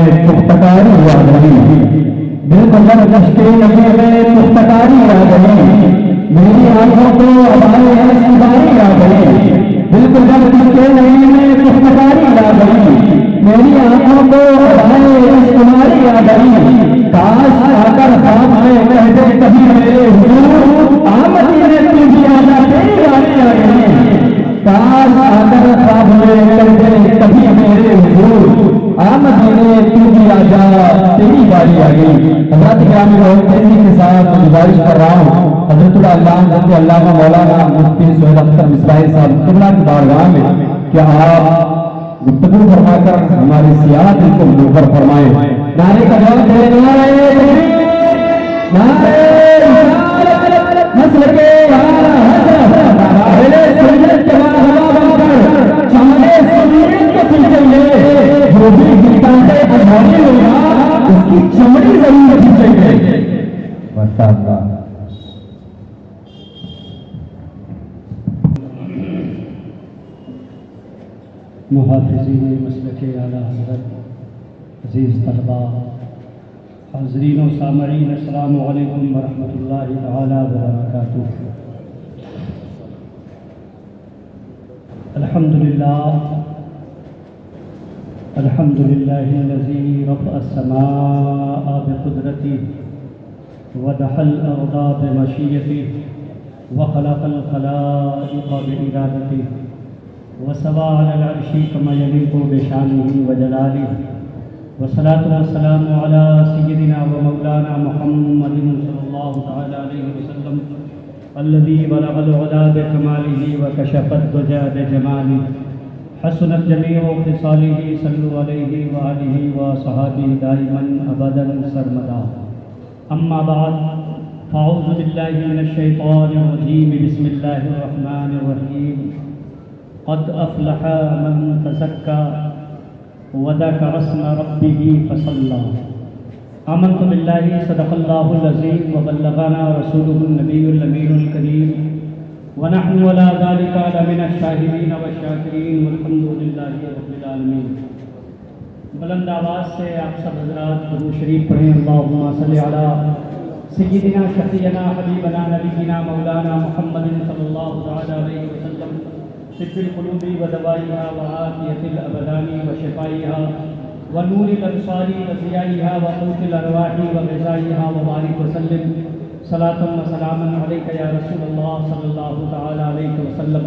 میں پختکاری آ گئی، دل کو جب دشتے نبی میں پختکاری آ گئی، میری آنکھوں کو ہمارے اشکباری آ گئی، دل کو جب دشتے نبی میں پختکاری آ گئی، میری آنکھوں کو ہمارے اشکباری آ گئی، کاش آ کر خواب میں کہتے کبھی میرے حضور آمدی نے تو بھی آجا تیری باری آ گئی، کاش آ کر خواب میں کہتے کبھی میرے حضور آمدی نے تو بھی آجا تیری باری آ گئی۔ حضرات گرامی بہت تیزی کے ساتھ گزارش کر رہا ہوں حضرت العلامہ علامہ مولانا مفتی سہیل اختر مصرائی صاحب قبلہ کی بارگاہ میں کہ آپ گفتگو فرما کر ہمارے سیاحت کو منور فرمائیں۔ نعرے کا جواب دے، نعرے تکبیر، نعرے رسالت، مسلک اعلیٰ حضرت اہل سنت کے بعد ہوا بن کر چاندے سنت کے پیچھے لے جو بھی گرتا ہے ادھاری ہوگا اس کی چمڑی ضرور پیچھے لے۔ ماشاءاللہ۔ محافظین مسلک اعلیٰ حضرت، عزیز طلباء، حاضرین و سامعین، السلام علیکم ورحمۃ اللہ تعالی وبرکاتہ۔ الحمد للہ الذی رفع السماء بقدرتہ ودحى الأرض بمشيئته وخلق الخلائق بإرادته وسوى على العرش كما يليق بشانه وجلاله، والصلاة والسلام على سيدنا ومولانا محمد صلى الله تعالى عليه وسلم الذي بلغ العلا بكماله وكشف الدجى بجماله، حسنت جميع خصاله، صلوا عليه وآله وصحابه دائما أبدا سرمدا۔ أما بعد، فأعوذ بالله من الشيطان الرجيم، بسم الله الرحمن الرحيم۔ قد أفلح من تزكى وذكر اسم ربه فصلى۔ آمنت بالله صدق الله العظيم وبلغنا رسوله النبي الأمين الكريم ونحن على ذلك لمن الشاهدين والشاكرين والحمد لله رب العالمين۔ بلند آواز سے آپ سب حضرات درود شریف پڑھیں، اللہم صلی علی سیدنا شفیعنا حبیبنا نبینا مولانا محمد صلی اللہ تعالی علیہ وسلم، طب القلوب ودوائها وعافیة الابدان وشفائها ونور الابصار وضیائها وقوت الارواح وغذائها وبارک وسلم صلاۃ وسلاما علیک یا رسول اللہ صلی اللہ تعالی علیہ وسلم۔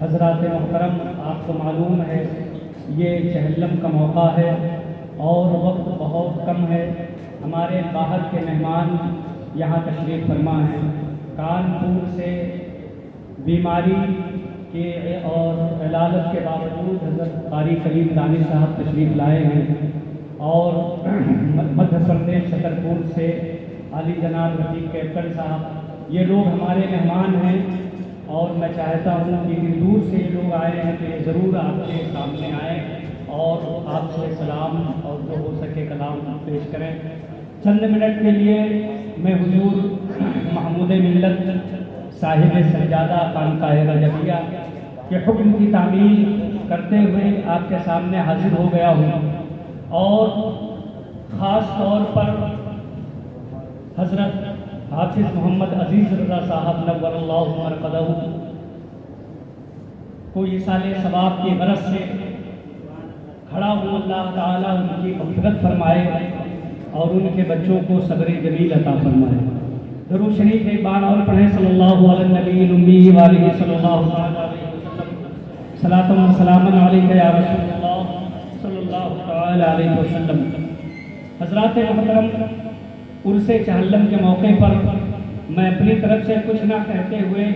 حضرات محترم، آپ کو معلوم ہے یہ چہلم کا موقع ہے اور وقت بہت کم ہے۔ ہمارے باہر کے مہمان یہاں تشریف فرما ہیں، کانپور سے بیماری کے اور علالت کے باوجود حضرت قاری کریم دانی صاحب تشریف لائے ہیں، اور مدھیہ پردیش چھترپور سے علی جناب رفیق کیپٹن صاحب، یہ لوگ ہمارے مہمان ہیں، اور میں چاہتا ہوں کہ دور سے یہ لوگ آئے ہیں تو یہ ضرور آپ کے سامنے آئیں اور آپ سے سلام اور جو ہو سکے کلام پیش کریں۔ چند منٹ کے لیے میں حضور محمود ملت صاحب سجادہ خانقاہ رجبیہ کے حکم کی تعمیل کرتے ہوئے آپ کے سامنے حاضر ہو گیا ہوں، اور خاص طور پر حضرت حافظ محمد عزیز رضا صاحب نور اللہ مرقدہ کو ایصال ثواب کی غرض سے کھڑا ہوں، اللہ تعالیٰ ان کی مغفرت فرمائے اور ان کے بچوں کو صبر جمیل عطا فرمائے۔ درود شریف ایک بار اور پڑھیں، صلی اللہ علی النبی الامی وآلہ صلی اللہ علیہ وسلم، صلاۃ و سلام علیک یا رسول اللہ صلی اللہ تعالی علیہ وسلم۔ حضرات محترم، عرس چہلم کے موقع پر میں اپنی طرف سے کچھ نہ کہتے ہوئے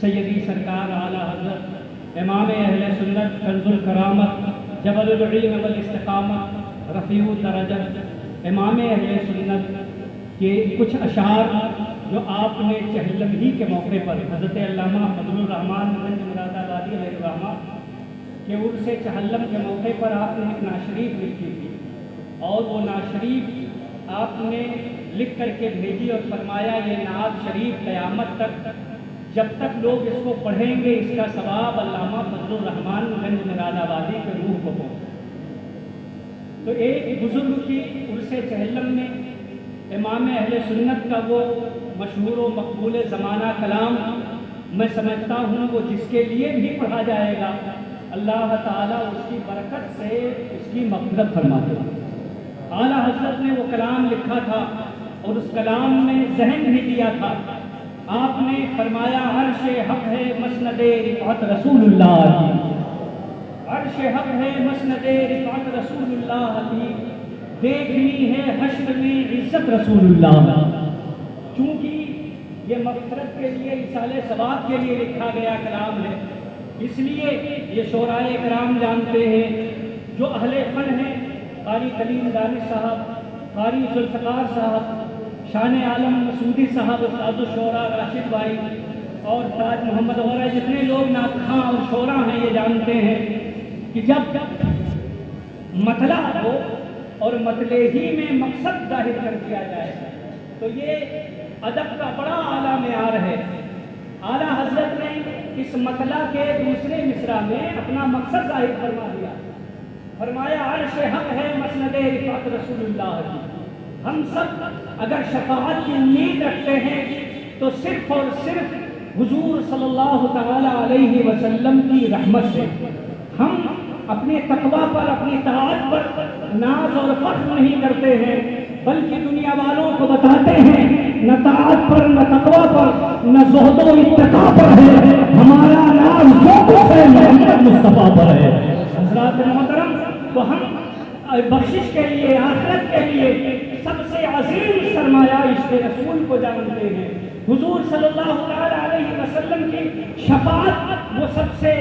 سیدی سرکار اعلیٰ حضرت امام اہل سنت کنز الکرامت جبل العلم والاستقامت رفیع الدرجات امام اہل سنت کے کچھ اشعار جو آپ نے چہلم ہی کے موقع پر حضرت علامہ فضل الرحمان گنج مراد آبادی علیہ الرحمہ کے عرس چہلم کے موقع پر آپ نے ایک نعت لکھی تھی، اور وہ نعت شریف آپ نے لکھ کر کے بھیجی اور فرمایا یہ نعت شریف قیامت تک جب تک لوگ اس کو پڑھیں گے اس کا ثواب علامہ فضل الرحمان گنج مراد آبادی کے روح کو پہنچے۔ تو ایک بزرگ کی عرس چہلم میں امام اہل سنت کا وہ مشہور و مقبول زمانہ کلام میں سمجھتا ہوں وہ جس کے لیے بھی پڑھا جائے گا اللہ تعالیٰ اس کی برکت سے اس کی مغفرت فرماتے ہیں۔ اعلیٰ حضرت نے وہ کلام لکھا تھا اور اس کلام میں ذہن بھی دیا تھا۔ آپ نے فرمایا عرش حق ہے مسند رفعت رسول اللہ کی، عرش حق ہے مسند رفعت رسول اللہ کی، دیکھنی ہے حشر میں عزت رسول اللہ۔ چونکہ یہ مغفرت کے لیے ایصال ثواب کے لیے لکھا گیا کلام ہے، اس لیے یہ شعرائے کرام جانتے ہیں۔ جو اہل فن ہیں قاری کلیم دانش صاحب، قاری ذوالفقار صاحب، شان عالم مسعودی صاحب، استاد الشعراء راشد بھائی اور تاج محمد وغیرہ جتنے لوگ ناطقاں اور شعراء ہیں یہ جانتے ہیں کہ جب مطلع ہو اور مطلع ہی میں مقصد ظاہر کر دیا جائے تو یہ ادب کا بڑا اعلیٰ معیار ہے۔ اعلیٰ حضرت نے اس مطلع کے دوسرے مصرع میں اپنا مقصد ظاہر فرما دیا، فرمایا عرش حق ہے مسند رفعت رسول اللہ کی۔ ہم سب اگر شفاعت کی امید رکھتے ہیں تو صرف اور صرف حضور صلی اللہ تعالی علیہ وسلم کی رحمت سے۔ ہم اپنے تقویٰ پر، اپنی طاعت پر ناز اور فخر نہیں کرتے ہیں، بلکہ دنیا والوں کو بتاتے ہیں نہ طاعت پر، نہ تقویٰ پر، نہ زہد و اتقاء پر ہے، ہمارا ناز جو کچھ ہے محمد مصطفیٰ پر ہے۔ حضرات محترم، تو ہم بخشش کے لیے، آخرت کے لیے سب سے عظیم سرمایہ عشق رسول کو جانتے ہیں۔ حضور صلی اللہ تعالی علیہ وسلم کی شفاعت وہ سب سے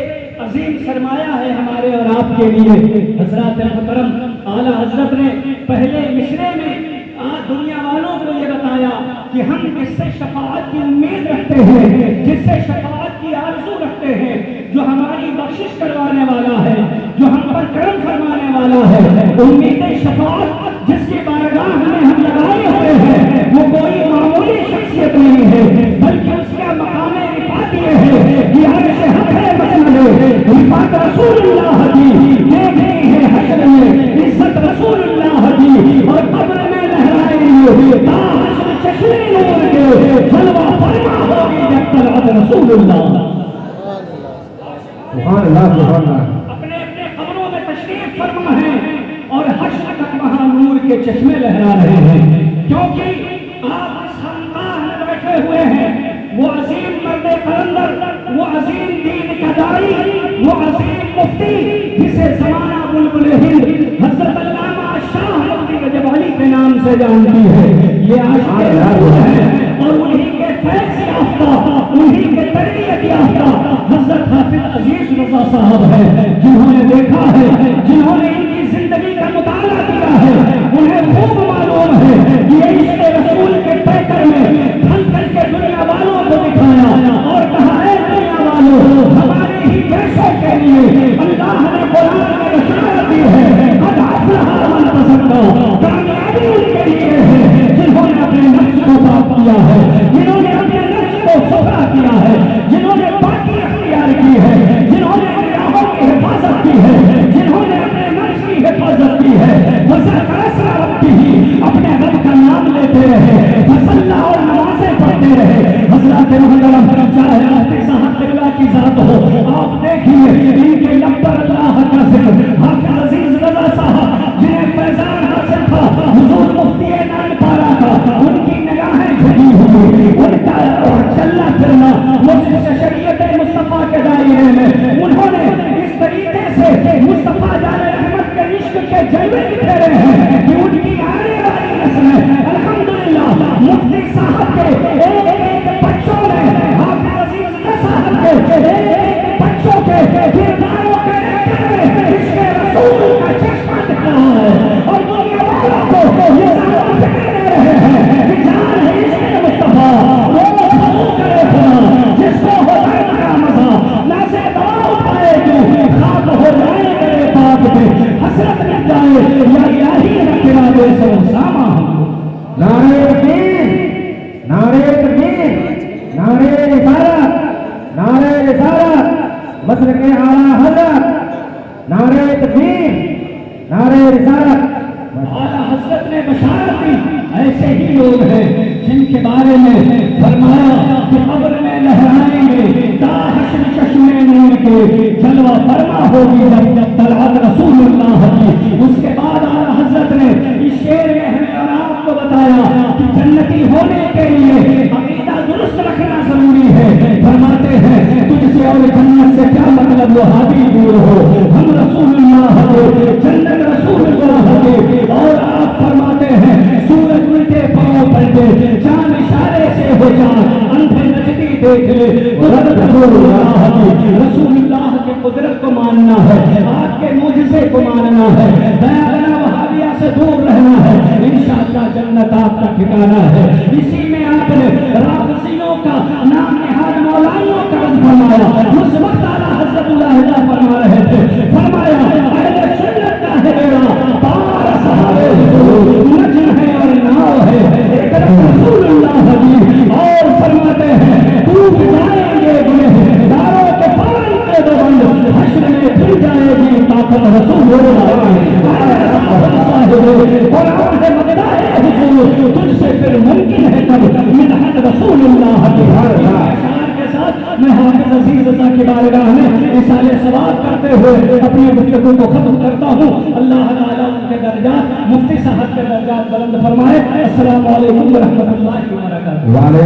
عظیم سرمایہ ہے ہمارے اور آپ کے لیے۔ حضرات محترم، اعلیٰ حضرت نے پہلے مصرے میں دنیا والوں کو یہ بتایا کہ ہم جس سے شفاعت کی امید رکھتے ہیں، جس سے شفاعت کی آرزو رکھتے ہیں، جو ہماری بخشش کروانے والا ہے، جو ہم پر کرم فرمانے والا ہے، امید شفاعت جس کی بارگاہ میں ہم لگائے ہوئے ہیں، وہ کوئی معمولی شخصیت نہیں ہے، بلکہ اس کا مقام رفعت یہ ہے کہ عرش حق ہے مسند رفعت رسول اللہ کی، دیکھنی ہے حشر میں عزت رسول اللہ کی، اور قبر میں لہرائے چشمے نور کے جلوہ فرما ہوگی جب طلعت رسول اللہ۔ سبحان اللہ، سبحان اللہ۔ اپنے اپنے قبروں میں تشریف فرما ہے اور حشر تک وہاں نور کے چشمے لہرا رہے ہیں، کیونکہ آپ اس خانقاہ میں بیٹھے ہوئے ہیں، وہ عظیم مرد قلندر، وہ عظیم دین کا داعی، وہ عظیم مفتی جسے زمانہ بلبل ہند حضرت علامہ شاہ مفتی رجب علی کے نام سے جانتی ہے، یہ عاشق رسول ہے، اور انہی کے فیض یافتہ، انہی کے تربیت یافتہ حضرت حافظ عزیز رضا صاحب ہے، جنہوں نے دیکھا ہے، جنہوں نے ان کی زندگی کا مطالعہ کیا ہے، انہیں خوب معلوم ہے کہ یہ عشق رسول کے پیکر میں پھل کر کے دنیا والوں کو دکھایا اور کہا اے دنیا والوں، ہمارے ہی پیشوں کے لیے اللہ نے قرآن میں اشارہ دی ہے، قد افلح من تزکا، کامیابی ان کے لیے ہے جنہوں نے اپنے نفس کو پاک کیا ہے، جنہوں نے اپنے نفس کو صفا کیا ہے، جنہوں نے پاکی اختیار کی ہے، جنہوں نے اپنے راہوں کی حفاظت کی ہے، جنہوں نے اپنے نفس کی حفاظت کی ہے، وَذَكَرَ رَبِّهِ، اپنے رب کا نام لیتے رہے، فصلہ اور نمازیں پڑھتے رہے۔ حضرات محترم، چاہے مفتی صاحب قبلہ کی ذات ہو، آپ دیکھیے ان کے لب پر اللہ کا ذکر، حافظ عزیز رضا صاحب جنہیں فیضان حاصل تھا، حضور مفتی نان پارا کا، ان کی نگاہیں جھکی ہوئی، ان کا چلنا پھرنا مسجد شریعت مصطفیٰ کے دائرے میں، انہوں نے اس طریقے سے مصطفیٰ جان رحمت کے عشق کے جلوے بکھیرے ہیں کہ ان کی آنے والی نسلیں الحمدللہ مفتی صاحب کے ایک ایک بچوں میں، حافظ عزیز صاحب کے ایک ایک بچوں کے کرداروں کے عشق رسول کا چشمہ دکھ رہا ہے، اور دنیا والوں کو یہ سارا فکر دے رہے ہیں کہ جان ہے عشق مصطفیٰ، وہ قبول کرے خدا، جس کو ہو درد کا مزہ، نہ سے دوا اٹھائے جو خاک ہو جائے میرے پاک پہ، حسرت مٹ جائے یا الہی نہ گرا دے سو ساما۔ نعرہ تکبیر، نعرہ بشارت دی، ایسے ہی لوگ ہیں جن کے بارے میں فرمایا کہ قبر میں لہرائیں گے تا حشر چشمے نور کے، جلوہ فرما ہوگی جب طلعت رسول اللہ کی۔ اس کے بعد اعلیٰ حضرت نے اس شعر میں ہمیں اور آپ کو بتایا کہ جنتی ہونے کے لیے عقیدہ درست رکھنا ضروری ہے۔ فرماتے ہیں تجھ سے اور جنت سے کیا مطلب وہابی دور ہو، ہم رسول اللہ کے، جنت رسول اللہ کے۔ اور آپ فرماتے ہیں سورج الٹے پاؤں پلٹے، چاند اشارے سے ہو جان، اندھے نجدی دیکھ لے، قدرت رسول اللہ کی۔ رسول اللہ کی قدرت کو ماننا ہے، آپ کے معجزے کو ماننا ہے، بیانہ وہابیہ سے دور رہنا ہے، انشاءاللہ جنت آپ کا ٹھکانہ ہے۔ اسی میں آپ نے رافضیوں کا نام نہاد مولائیوں کا رد فرمایا۔ اس وقت اعلیٰ حضرت اللہ فرما رہے تھے، فرمایا اہل سنت کا ہے بیڑا پار سہارے نجم ہے اور ناؤ ہے، ایک رسول اللہ کی۔ اور فرماتے ہیں ٹوٹ جائیں گے گنہ داروں کے فارن کے دو بند، حشر میں پھر جائے گی طاقت رسول اللہ کی۔ قرآن ہے مقدار حضور، تجھ سے پھر ممکن ہے تب منحت رسول اللہ کی۔ میں حافظ عزیز رضا کی بارگاہ میں اصال ثواب کرتے ہوئے اپنی گفتگو کو ختم کرتا ہوں۔ اللہ تعالیٰ ان کے درجات، مفتی صاحب کے درجات بلند فرمائے۔ السلام علیکم ورحمۃ اللہ وبرکاتہ۔